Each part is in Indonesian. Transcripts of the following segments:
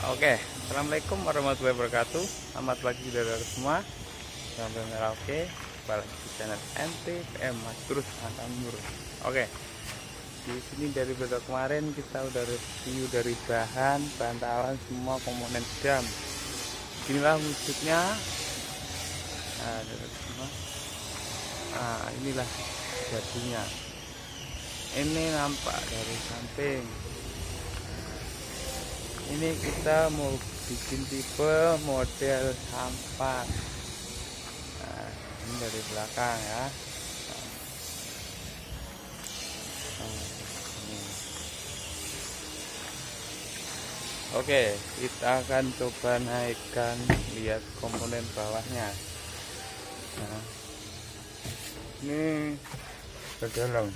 Oke, assalamualaikum warahmatullahi wabarakatuh. Selamat pagi saudara semua. Sampai Merauke, balik di channel NTPM Mas terus Antam Nur. Oke, di sini dari video kemarin kita udah review dari bahan bantalan semua komponen dam. Inilah wujudnya. Nah, semua. Nah, inilah jadinya. Ini nampak dari samping. Ini kita mau bikin tipe model sampan. Nah, ini dari belakang ya. Ini. Oke, kita akan coba naikkan, lihat komponen bawahnya. Nah, ini ke dalam.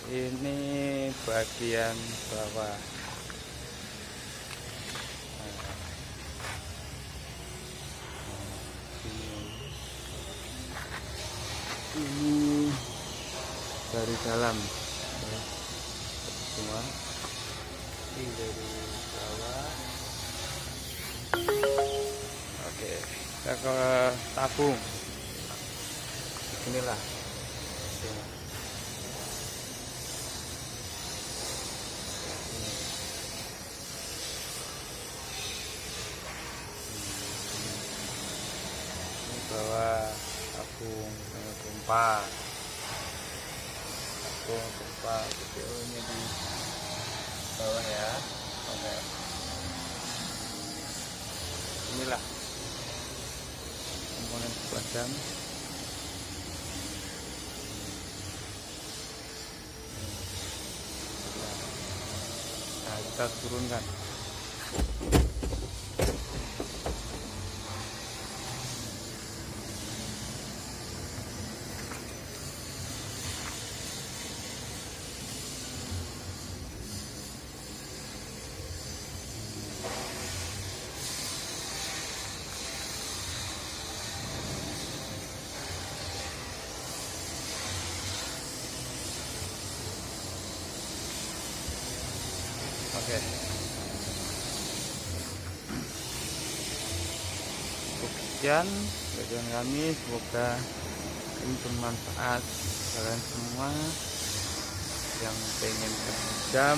Ini bagian bawah. Ini dari dalam ya, semua. Ini dari bawah. Oke, kita ke tabung. Inilah. Bawah tabung pompa, videonya di bawah ya. Oke, inilah komponen padam. Nah, kita turunkan. Oke, sekian bagian kami, semoga ini bermanfaat kalian semua yang pengen jam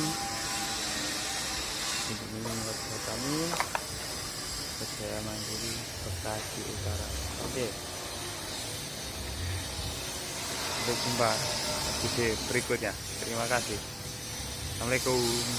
ini menurut kami Jaya Mandiri Bekasi Utara. Oke, sampai jumpa di video berikutnya. Terima kasih. Assalamualaikum.